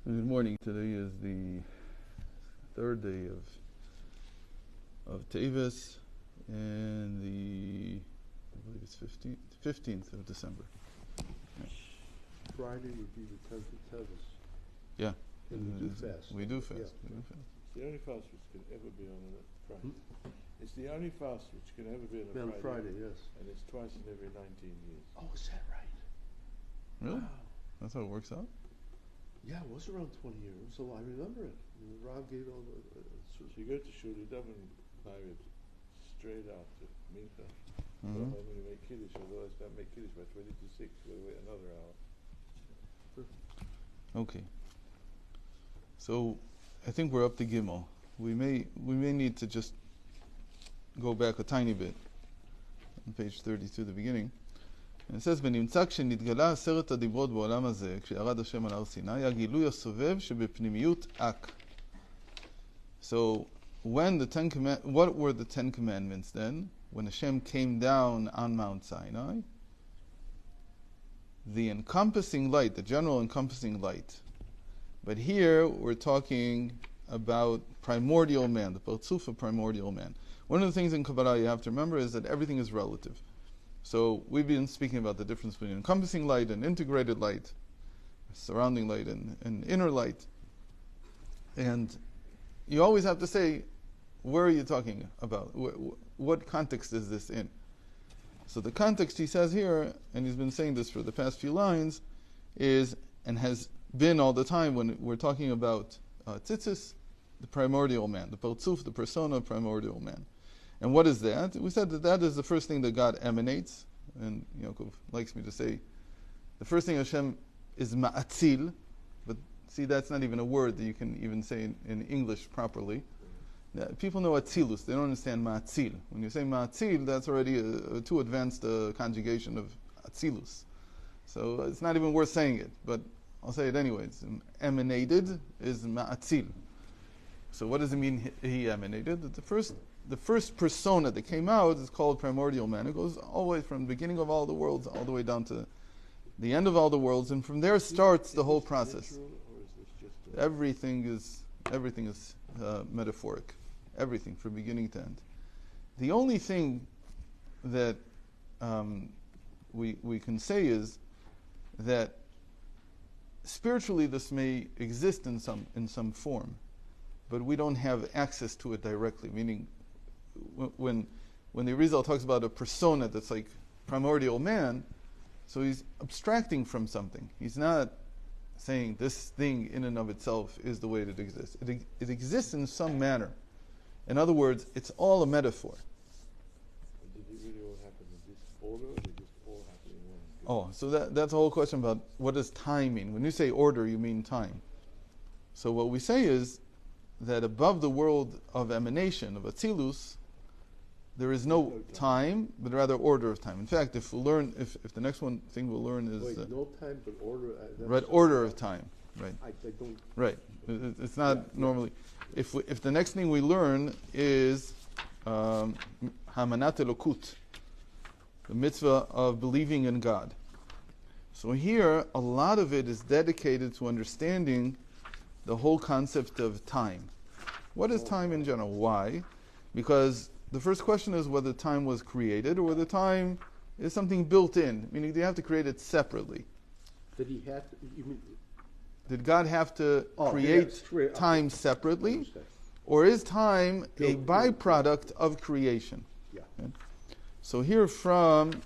Good morning. Today is the third day of Teves, and I believe it's 15th of December. Yeah. Friday would be the 10th of Teves. Yeah. And we do fast. We do fast. Yeah. We do fast. The only fast which can ever be on a Friday. It's the only fast which can ever be on a Friday, yes. And it's twice in every 19 years. Oh, is that right? Really? Wow. That's how it works out? Yeah, it was around 20 years, so I remember it. Rob gave all the... So you go to shul, you daven Maariv straight after Mincha. Mm-hmm. When you make Kiddush, otherwise don't make Kiddush by 20 to 6, we'll wait another hour. Okay. So I think we're up to Gimel. We may need to just go back a tiny bit on page 32, the beginning. And it says, ונמצא כשנתגלה עשרת הדיברות בעולם הזה, כשירד השם על הר סיני, הגילוי הסובב שבפנימיות אק. So, what were the Ten Commandments then? When Hashem came down on Mount Sinai, the encompassing light, the general encompassing light. But here we're talking about primordial man, the Partzuf of primordial man. One of the things in Kabbalah you have to remember is that everything is relative. So we've been speaking about the difference between encompassing light and integrated light, surrounding light and inner light. And you always have to say, where are you talking about? What context is this in? So the context he says here, and he's been saying this for the past few lines, is, and has been all the time when we're talking about Tzitzit, the primordial man, the Partzuf, the persona of primordial man. And what is that? We said that is the first thing that God emanates, and Yaakov likes me to say, the first thing Hashem is ma'atzil, but see, that's not even a word that you can even say in English properly. People know atzilus, they don't understand ma'atzil. When you say ma'atzil, that's already a too advanced conjugation of atzilus. So it's not even worth saying it, but I'll say it anyways. Emanated is ma'atzil. So what does it mean he emanated? The first persona that came out is called primordial man. It goes all the way from the beginning of all the worlds all the way down to the end of all the worlds, and from there starts the whole process. Everything is metaphoric. Everything from beginning to end. The only thing that we can say is that spiritually this may exist in some form, but we don't have access to it directly. Meaning, when the Arizal talks about a persona that's like primordial man, so he's abstracting from something. He's not saying this thing in and of itself is the way it exists. It exists in some manner. In other words, it's all a metaphor. Did it really all happen in this order, or did it just all happen in one? Oh, so that's a whole question about what does time mean. When you say order, you mean time. So what we say is that above the world of emanation, of Atzilus, there is no time, but rather order of time. In fact, if the next thing we'll learn is... Wait, no time, but order... right, order of time. Right. I don't... Right. It's not normally... If the next thing we learn is Hamanat Elokut, the mitzvah of believing in God. So here, a lot of it is dedicated to understanding the whole concept of time. What is time in general? Why? Because the first question is whether time was created or whether time is something built in, meaning do you have to create it separately? Did he have to... You mean, did God have to create time separately? Or is time a byproduct of creation? Yeah. Okay. So here from...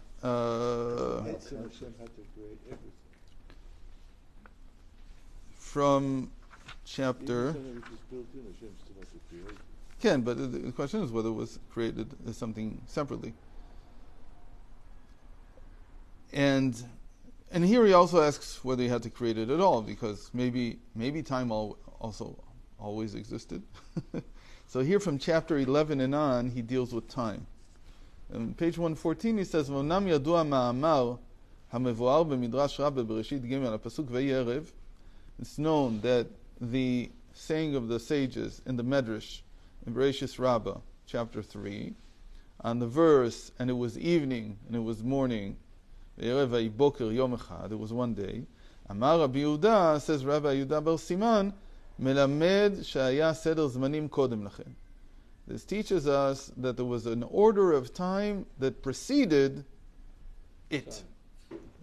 from chapter... Can, but the question is whether it was created as something separately. And here he also asks whether he had to create it at all, because maybe time also always existed. So here from chapter 11 and on, he deals with time. On page 114 he says, "V'onam yadua ma'amar hamevoar b'midrash Rabbah b'Bereshit Gimel apasuk ve'yerev." It's known that the saying of the sages in the Medrash in Bereshit Rabbah, chapter 3, on the verse, and it was evening and it was morning, there was one day, Amar Rabbi Yehuda, says Rabbi Yehuda bar Siman, melamed shaya seder zmanim kodem lachem. This teaches us that there was an order of time that preceded it.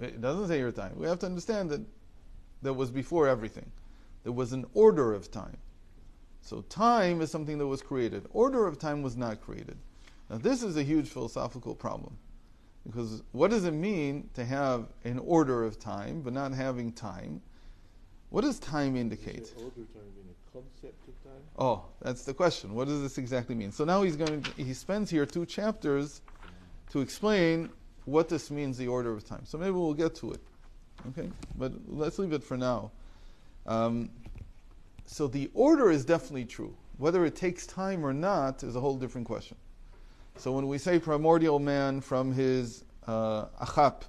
It doesn't say your time. We have to understand that was before everything. There was an order of time. So time is something that was created. Order of time was not created. Now this is a huge philosophical problem. Because what does it mean to have an order of time but not having time? What does time indicate? Is order of time being a concept of time? Oh, that's the question. What does this exactly mean? So now he spends here 2 chapters to explain what this means, the order of time. So maybe we'll get to it. Okay? But let's leave it for now. So the order is definitely true. Whether it takes time or not is a whole different question. So when we say primordial man, from his achap,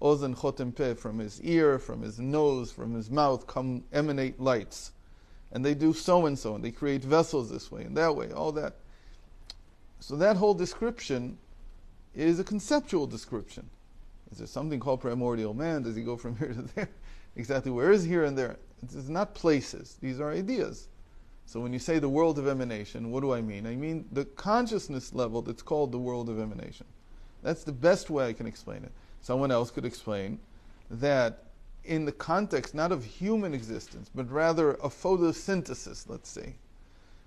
ozen chotem peh, from his ear, from his nose, from his mouth emanate lights. And they do so and so, and they create vessels this way and that way, all that. So that whole description is a conceptual description. Is there something called primordial man? Does he go from here to there? Exactly where is here and there? It's not places. These are ideas. So when you say the world of emanation, what do I mean? I mean the consciousness level that's called the world of emanation. That's the best way I can explain it. Someone else could explain that in the context not of human existence, but rather of photosynthesis, let's say.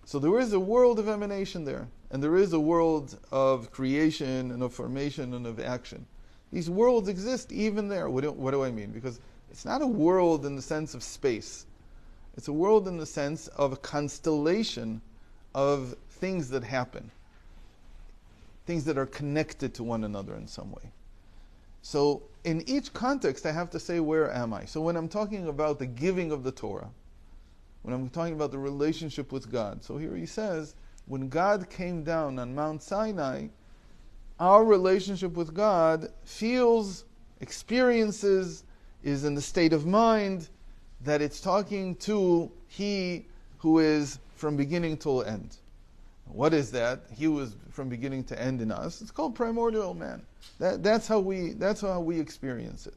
So there is a world of emanation there, and there is a world of creation and of formation and of action. These worlds exist even there. What do I mean? Because it's not a world in the sense of space. It's a world in the sense of a constellation of things that happen, things that are connected to one another in some way. So in each context, I have to say, where am I? So when I'm talking about the giving of the Torah, when I'm talking about the relationship with God, so here he says, when God came down on Mount Sinai, our relationship with God feels, experiences, is in the state of mind that it's talking to He who is from beginning till end. What is that? He was from beginning to end in us. It's called primordial man. That's how we experience it.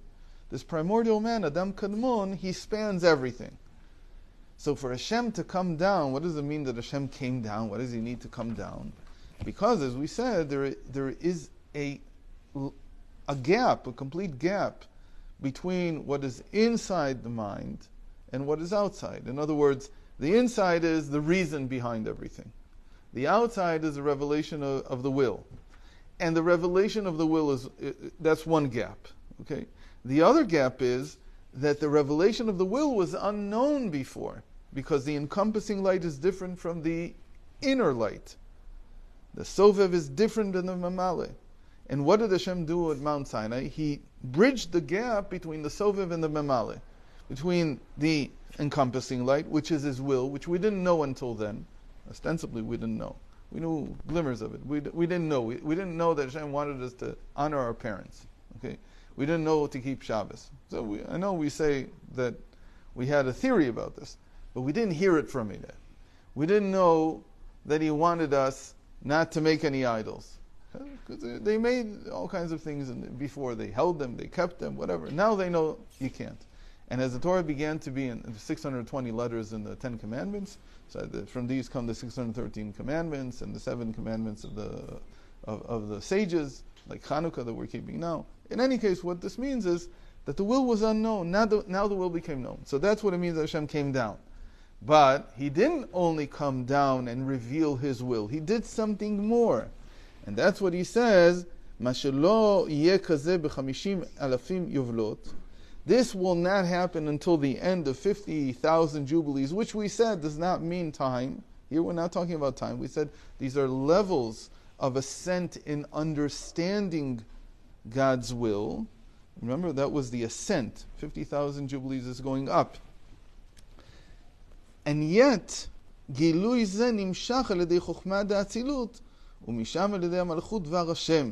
This primordial man, Adam Kadmon, he spans everything. So for Hashem to come down, what does it mean that Hashem came down? What does he need to come down? Because, as we said, there is a gap, a complete gap, between what is inside the mind and what is outside. In other words, the inside is the reason behind everything. The outside is a revelation of the will. And the revelation of the will that's one gap. Okay? The other gap is that the revelation of the will was unknown before, because the encompassing light is different from the inner light. The Sovev is different than the Mamale. And what did Hashem do at Mount Sinai? He bridged the gap between the Sovev and the Mamale, between the encompassing light, which is His will, which we didn't know until then. Ostensibly, we didn't know. We knew glimmers of it. We didn't know. We didn't know that Hashem wanted us to honor our parents. Okay, we didn't know to keep Shabbos. So I know we say that we had a theory about this, but we didn't hear it from Him yet. We didn't know that He wanted us not to make any idols. Because they made all kinds of things before. They held them, they kept them, whatever. Now they know you can't. And as the Torah began to be in the 620 letters in the 10 Commandments, so from these come the 613 Commandments and the 7 Commandments of the sages, like Chanukah that we're keeping now. In any case, what this means is that the will was unknown. Now the will became known. So that's what it means that Hashem came down. But He didn't only come down and reveal His will. He did something more. And that's what He says, "Mashelo yeh kazeh b'chamishim alafim yovlot." This will not happen until the end of 50,000 jubilees, which we said does not mean time. Here we're not talking about time. We said these are levels of ascent in understanding God's will. Remember, that was the ascent. 50,000 jubilees is going up. And yet, גילוי זה נמשך על ידי חוכמת האצילות, ומשם על ידי המלכות דבר השם.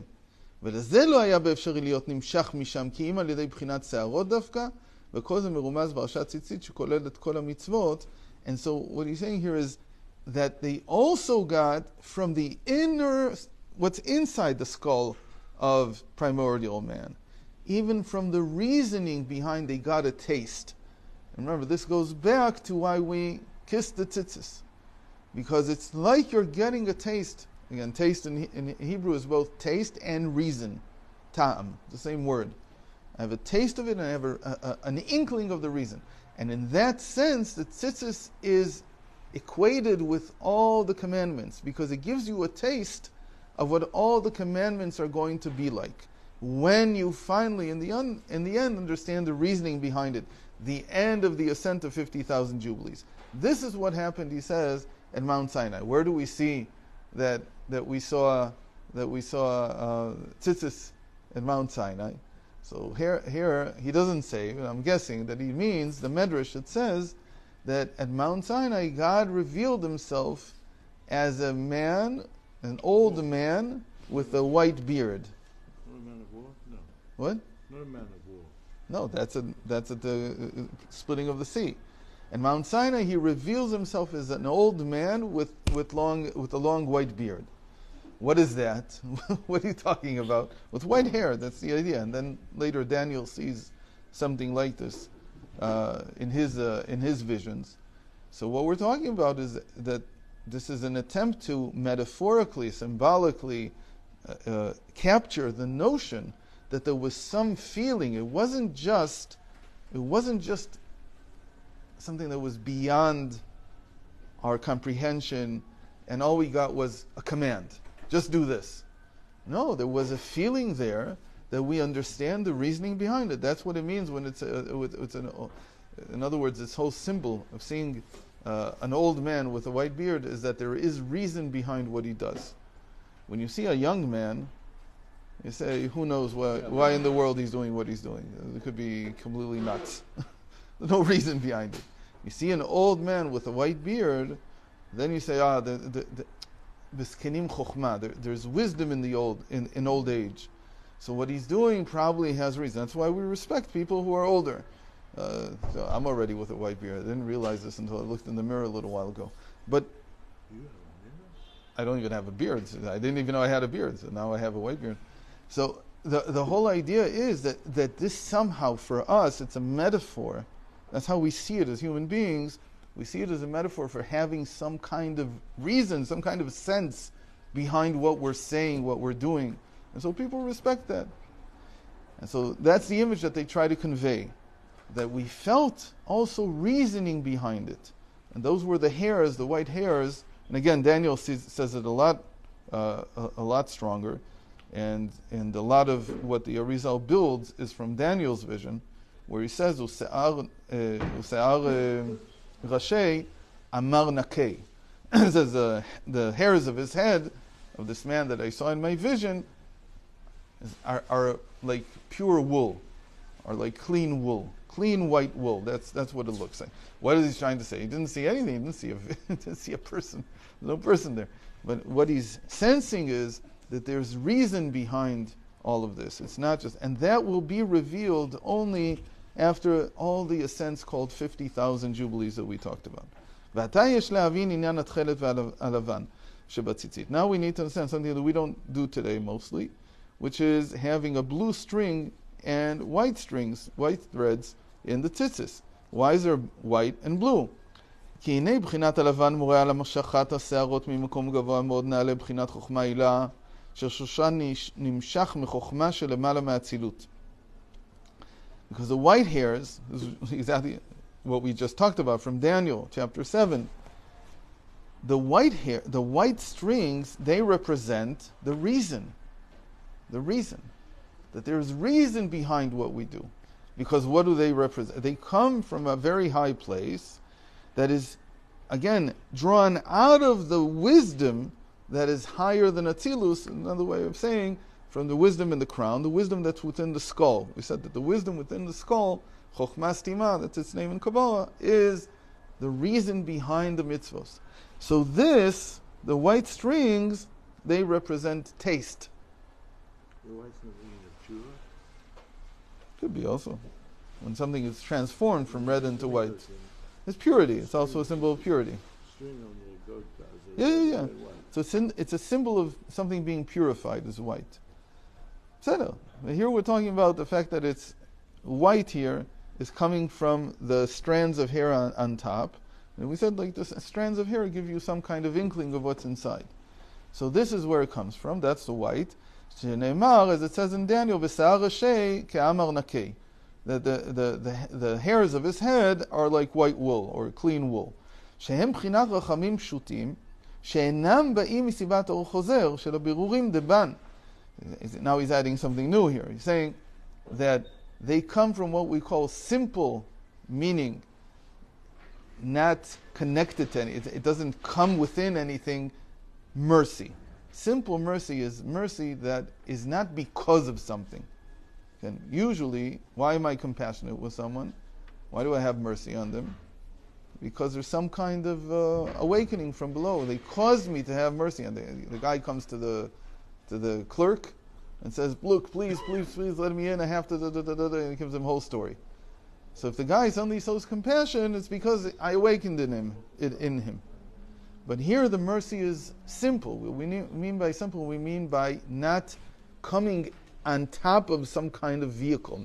ולזה לא היה באפשרי להיות נמשך משם, כי אם על ידי בחינת שערות דווקא, וכל זה מרומז ברשת ציצית שכולל את כל המצוות. And so what he's saying here is that they also got from the inner, what's inside the skull of primordial man, even from the reasoning behind, they got a taste And remember, this goes back to why we kiss the tzitzis. Because it's like you're getting a taste. Again, taste in Hebrew is both taste and reason. Ta'am, the same word. I have a taste of it and I have an inkling of the reason. And in that sense, the tzitzis is equated with all the commandments because it gives you a taste of what all the commandments are going to be like. When you finally, in the end, understand the reasoning behind it, the end of the ascent of 50,000 Jubilees. This is what happened, he says, at Mount Sinai. Where do we see that we saw tzitzis at Mount Sinai? So here he doesn't say, but I'm guessing that he means the Medrash that says that at Mount Sinai God revealed himself as a man, an old man with a white beard. Not a man of war? No. What? Not a man of war. No, that's at the splitting of the sea. At Mount Sinai, he reveals himself as an old man with a long white beard. What is that? What are you talking about? With white hair, that's the idea. And then later Daniel sees something like this in his visions. So what we're talking about is that this is an attempt to metaphorically, symbolically capture the notion that there was some feeling. It wasn't just something that was beyond our comprehension, and all we got was a command. Just do this. No, there was a feeling there that we understand the reasoning behind it. That's what it means when in other words, this whole symbol of seeing an old man with a white beard is that there is reason behind what he does. When you see a young man, you say, who knows why in the world he's doing what he's doing. It could be completely nuts. There's no reason behind it. You see an old man with a white beard, then you say, there's wisdom in old age. So what he's doing probably has reason. That's why we respect people who are older. So I'm already with a white beard. I didn't realize this until I looked in the mirror a little while ago. But I don't even have a beard. I didn't even know I had a beard. So now I have a white beard. So the whole idea is that this somehow for us, it's a metaphor. That's how we see it as human beings. We see it as a metaphor for having some kind of reason, some kind of sense behind what we're saying, what we're doing. And so people respect that. And so that's the image that they try to convey, that we felt also reasoning behind it. And those were the hairs, the white hairs. And again, Daniel says it a lot stronger. And a lot of what the Arizal builds is from Daniel's vision, where he says, Use'ar Rashei Amar Nakei. It says the hairs of his head, of this man that I saw in my vision, are like pure wool, are like clean wool, clean white wool. That's what it looks like. What is he trying to say? He didn't see anything. He didn't see a person. There's no person there. But what he's sensing is that there's reason behind all of this. It's not just, and that will be revealed only after all the ascents called 50,000 Jubilees that we talked about. Now we need to understand something that we don't do today mostly, which is having a blue string and white strings, white threads in the tzitzis. Why is there white and blue? כי הנה בחינת הלבן מורה על המשכת השערות ממקום גבוה מאוד נעלה בחינת חוכמה עילה ששושן נמשך מחוכמה שלמעלה מהאצילות. Because the white hairs is exactly what we just talked about from Daniel chapter 7. The white strings, they represent the reason. The reason. That there's reason behind what we do. Because what do they represent? They come from a very high place that is, again, drawn out of the wisdom that is higher than Atzilus, another way of saying, from the wisdom in the crown, the wisdom that's within the skull. We said that the wisdom within the skull, Chokhmah Stima, that's its name in Kabbalah, is the reason behind the mitzvos. So this, the white strings, they represent taste. The white's not meaning of tshuva? Could be also. When something is transformed from red into white. It's purity. It's also a symbol of purity. String on the goat does it. Yeah. So it's a symbol of something being purified is white. So here we're talking about the fact that it's white here is coming from the strands of hair on top. And we said like the strands of hair give you some kind of inkling of what's inside. So this is where it comes from. That's the white. Sheneimar, as it says in Daniel, v'sa'ar Rashay ke'amar nakei, that the hairs of his head are like white wool or clean wool. Shehem b'chinat rachamim pshutim, she'enam ba'im misivat or chozer shel habirurim deban. Now he's adding something new here. He's saying that they come from what we call simple meaning, not connected to any. It doesn't come within anything. Mercy. Simple mercy is mercy that is not because of something. And usually, why am I compassionate with someone? Why do I have mercy on them? Because there's some kind of awakening from below. They caused me to have mercy on them. The guy comes to the clerk and says, "Look, please let me in. I have to." And he gives him a whole story. So if the guy suddenly shows compassion, it's because I awakened in him. But here the mercy is simple. We mean by simple, we mean by not coming on top of some kind of vehicle.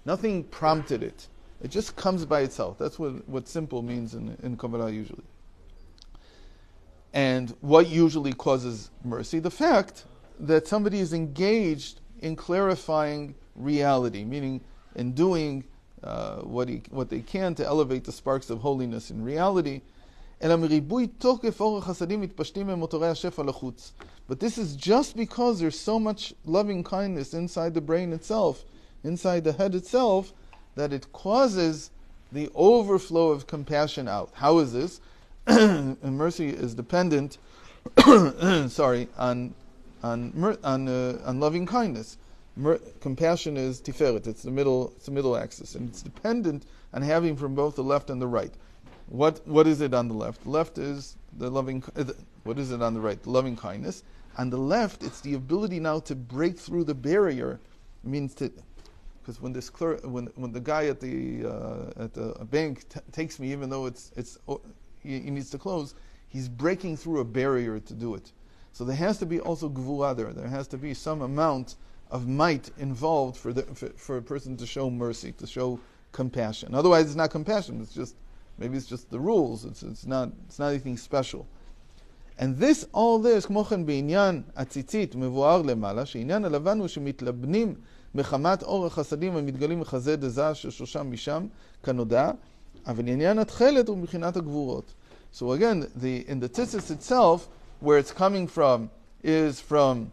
Nothing prompted it. It just comes by itself. That's what simple means in Kabbalah usually. And what usually causes mercy? The fact that somebody is engaged in clarifying reality, meaning in doing what they can to elevate the sparks of holiness in reality. But this is just because there's so much loving kindness inside the brain itself, inside the head itself, that it causes the overflow of compassion out. How is this? And mercy is dependent, on loving kindness. Compassion is tiferet; it's the middle axis, and it's dependent on having from both the left and the right. What is it on the left? The left is the loving. What is it on the right? The loving kindness. On the left, it's the ability now to break through the barrier. It means to, because when the guy at the bank takes me, even though he needs to close, he's breaking through a barrier to do it. So there has to be also gvura there. There has to be some amount of might involved for a person to show mercy, to show compassion. Otherwise, it's not compassion. It's just the rules. It's not anything special. And all this, כמו כן בעניין הציצית מבואר למעלה, שעניין הלבן הוא שמתלבנים מחמת אור החסדים המתגלים מחזה דזה ששושם משם כנודע, אבל עניין התכלת הוא מבחינת הגבורות. So again, in the tzitzit itself, where it's coming from is from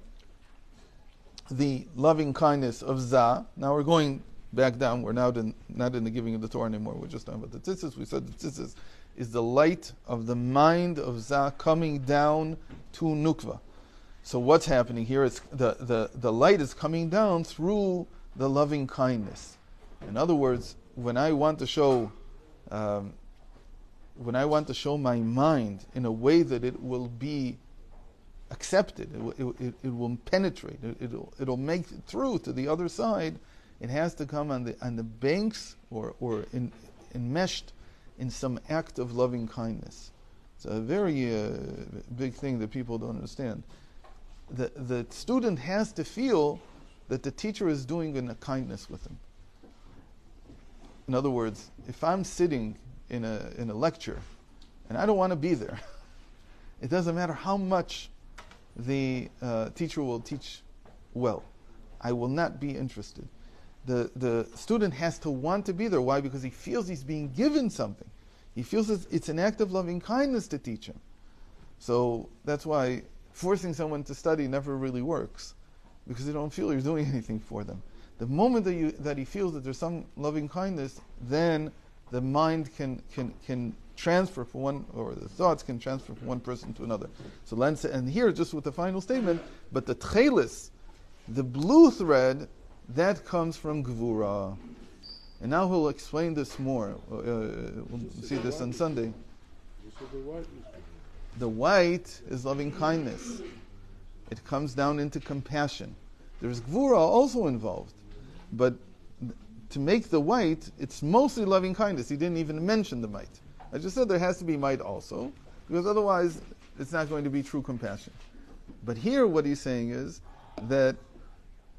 the loving kindness of Zah. Now we're going back down. We're now not in the giving of the Torah anymore. We're just talking about the tzitzit. We said the tzitzit is the light of the mind of Zah coming down to Nukva. So what's happening here is the light is coming down through the loving kindness. In other words, when I want to show my mind in a way that it will be accepted, it will penetrate, it'll make it through to the other side, it has to come on the banks or enmeshed in some act of loving kindness. It's a very big thing that people don't understand. The student has to feel that the teacher is doing a kindness with him. In other words, if I'm sitting in a lecture and I don't want to be there, it doesn't matter how much the teacher will teach well. I will not be interested. The student has to want to be there. Why? Because he feels he's being given something. He feels it's an act of loving kindness to teach him. So that's why forcing someone to study never really works, because they don't feel you're doing anything for them. The moment that he feels that there's some loving kindness, then the mind can transfer from one, or the thoughts can transfer from one person to another. So and here, just with the final statement, but the tchelis, the blue thread, that comes from Gvura. And now he'll explain this more. We'll see this on Sunday. The white is loving kindness. It comes down into compassion. There's Gvura also involved. But to make the white, it's mostly loving kindness. He didn't even mention the might. I just said there has to be might also, because otherwise it's not going to be true compassion. But here what he's saying is that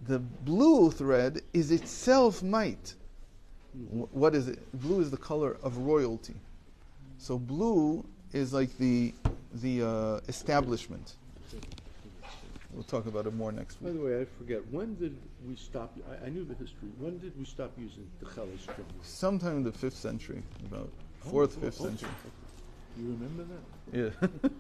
the blue thread is itself might. What is it? Blue is the color of royalty. So blue is like the establishment. We'll talk about it more next By week. the way, I forget, when did we stop, I knew the history, when did we stop using the cheles string? Sometime in the 5th century, about 4th, 5th Oh, century. You remember that? Yeah.